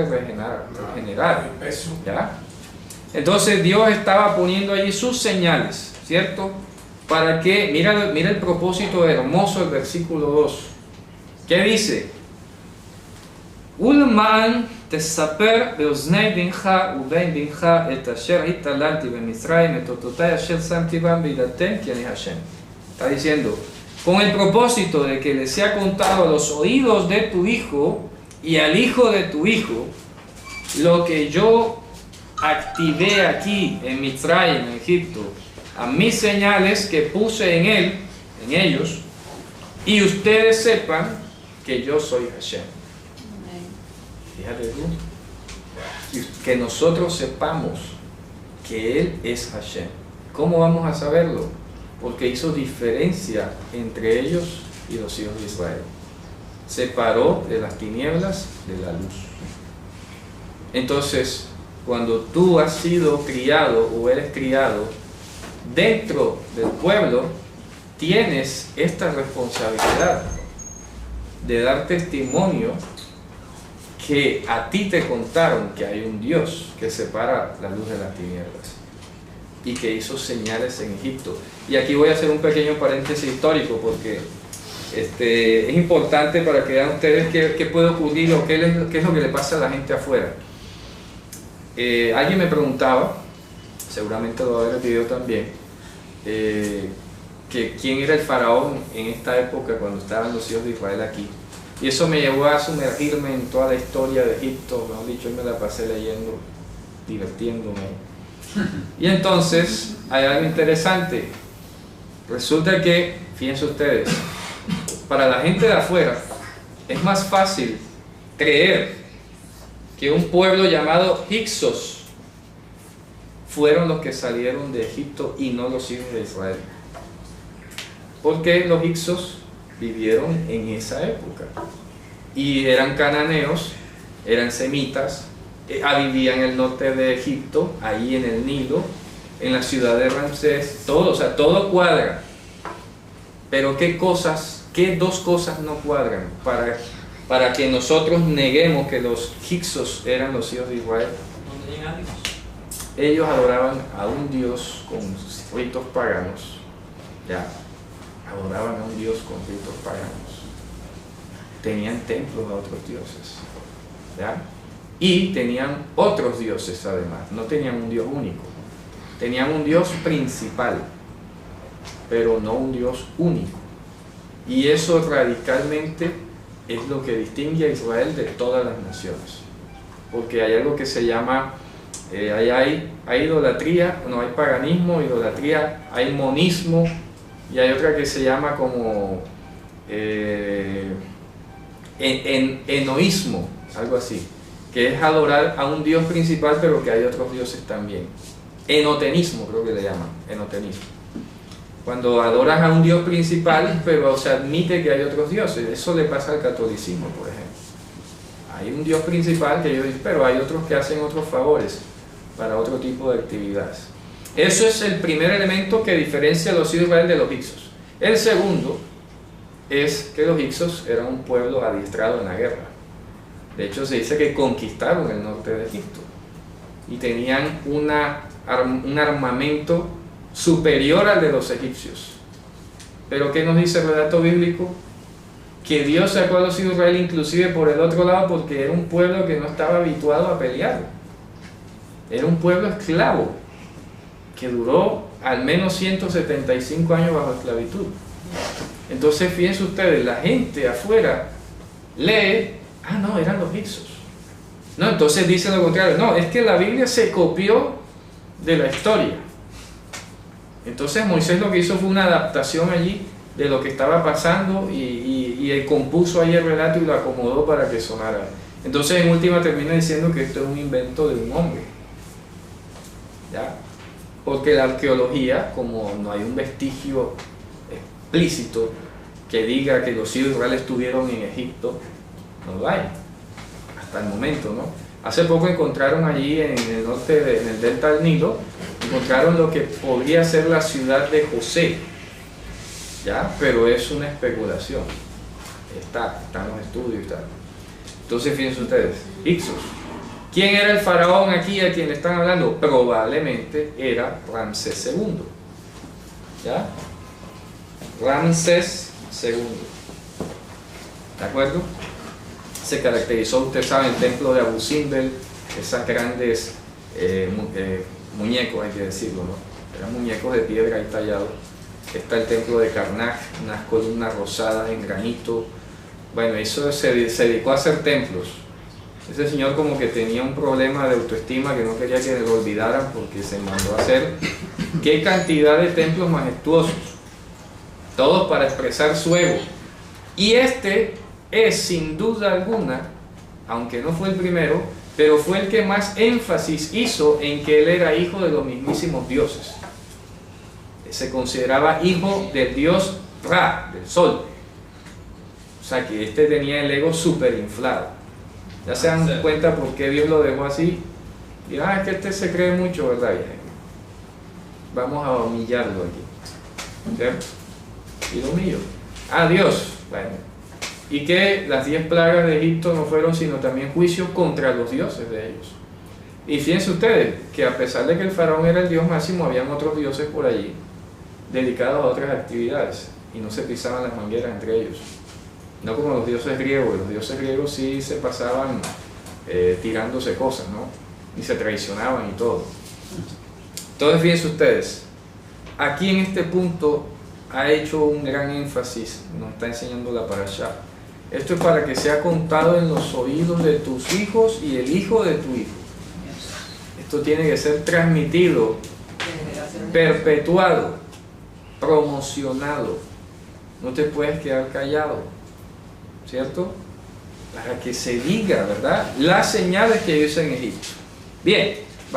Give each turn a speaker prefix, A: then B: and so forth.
A: regenerar, ¿ya? Entonces Dios estaba poniendo allí sus señales, ¿cierto? Para que, mira el propósito hermoso del versículo 2. ¿Qué dice? Ulman tesaper beoznei bincha ubein bincha et asher hitalanti bemisraim et ototai asher samti bam bidatem ki ani Hashem. Está diciendo, con el propósito de que le sea contado a los oídos de tu hijo y al hijo de tu hijo lo que yo activé aquí en Mitzrayim, en Egipto, a mis señales que puse en ellos, y ustedes sepan que yo soy Hashem. Fíjate tú, que nosotros sepamos que Él es Hashem. ¿Cómo vamos a saberlo? Porque hizo diferencia entre ellos y los hijos de Israel. Separó de las tinieblas de la luz. Entonces, cuando tú has sido criado o eres criado dentro del pueblo, tienes esta responsabilidad de dar testimonio que a ti te contaron que hay un Dios que separa la luz de las tinieblas y que hizo señales en Egipto. Y aquí voy a hacer un pequeño paréntesis histórico porque es importante para que vean ustedes qué puede ocurrir o qué es lo que le pasa a la gente afuera. Alguien me preguntaba, seguramente lo va a ver el video también, que quién era el faraón en esta época cuando estaban los hijos de Israel aquí. Y eso me llevó a sumergirme en toda la historia de Egipto. Mejor dicho, me la pasé leyendo, divirtiéndome. Y entonces hay algo interesante. Resulta que, fíjense ustedes, para la gente de afuera es más fácil creer que un pueblo llamado Hyksos fueron los que salieron de Egipto y no los hijos de Israel. Porque los Hyksos vivieron en esa época y eran cananeos, eran semitas, vivían en el norte de Egipto, ahí en el Nilo, en la ciudad de Ramsés, todo, o sea, todo cuadra. Pero qué dos cosas no cuadran para que nosotros neguemos que los Hyksos eran los hijos de Israel. Ellos adoraban a un Dios con ritos paganos, ya, adoraban a un Dios con ritos paganos, tenían templos a otros dioses, ¿ya? Y tenían otros dioses además, no tenían un Dios único, tenían un Dios principal, pero no un Dios único. Y eso radicalmente es lo que distingue a Israel de todas las naciones, porque hay algo que se llama, hay idolatría, no hay paganismo, idolatría, hay monismo, y hay otra que se llama como enoísmo, algo así, que es adorar a un Dios principal pero que hay otros dioses también. Enotenismo creo que le llaman, enotenismo. Cuando adoras a un Dios principal pero se admite que hay otros dioses. Eso le pasa al catolicismo, por ejemplo. Hay un Dios principal que ellos dicen, pero hay otros que hacen otros favores para otro tipo de actividades. Eso es el primer elemento que diferencia a los hijos de Israel de los Hyksos. El segundo es que los Hyksos eran un pueblo adiestrado en la guerra. De hecho, se dice que conquistaron el norte de Egipto y tenían un armamento superior al de los egipcios. Pero ¿qué nos dice el relato bíblico? Que Dios sacó a los hijos de Israel inclusive por el otro lado porque era un pueblo que no estaba habituado a pelear. Era un pueblo esclavo que duró al menos 175 años bajo esclavitud. Entonces fíjense ustedes, la gente afuera lee, no, eran los Hyksos. No, entonces dice lo contrario, no, es que la Biblia se copió de la historia. Entonces Moisés lo que hizo fue una adaptación allí de lo que estaba pasando y él compuso ahí el relato y lo acomodó para que sonara. Entonces en última termina diciendo que esto es un invento de un hombre, ¿ya? Porque la arqueología, como no hay un vestigio explícito que diga que los hijos de Israel estuvieron en Egipto, no lo hay, hasta el momento, ¿no? Hace poco encontraron allí en el norte, en el delta del Nilo, encontraron lo que podría ser la ciudad de José, ¿ya? Pero es una especulación, está en los estudios y tal. Entonces fíjense ustedes, Hyksos ¿Quién era el faraón aquí a quien le están hablando? Probablemente era Ramsés II. ¿Ya? Ramsés II. ¿De acuerdo? Se caracterizó, usted sabe, el templo de Abu Simbel, esas grandes muñecos, hay que decirlo, ¿no? Eran muñecos de piedra ahí tallados. Está el templo de Karnak, unas columnas rosadas en granito. Bueno, eso se dedicó a hacer templos. Ese señor como que tenía un problema de autoestima que no quería que lo olvidaran, porque se mandó a hacer qué cantidad de templos majestuosos, todos para expresar su ego. Y este es sin duda alguna, aunque no fue el primero, pero fue el que más énfasis hizo en que él era hijo de los mismísimos dioses. Se consideraba hijo del dios Ra, del sol. O sea que este tenía el ego súper inflado. Ya se dan cuenta por qué Dios lo dejó así. Y es que este se cree mucho, ¿verdad? Vamos a humillarlo aquí, ¿cierto? Y lo humillo. Dios, bueno. Y que las 10 plagas de Egipto no fueron sino también juicios contra los dioses de ellos. Y fíjense ustedes que a pesar de que el faraón era el dios máximo, habían otros dioses por allí dedicados a otras actividades y no se pisaban las mangueras entre ellos. No como los dioses griegos. Los dioses griegos sí se pasaban tirándose cosas, ¿no? Y se traicionaban y todo. Entonces fíjense ustedes, aquí en este punto ha hecho un gran énfasis, nos está enseñando la parashá. Esto es para que sea contado en los oídos de tus hijos y el hijo de tu hijo. Esto tiene que ser transmitido, perpetuado, promocionado. No te puedes quedar callado, ¿cierto? Para que se diga, ¿verdad?, las señales que hizo en Egipto. Bien.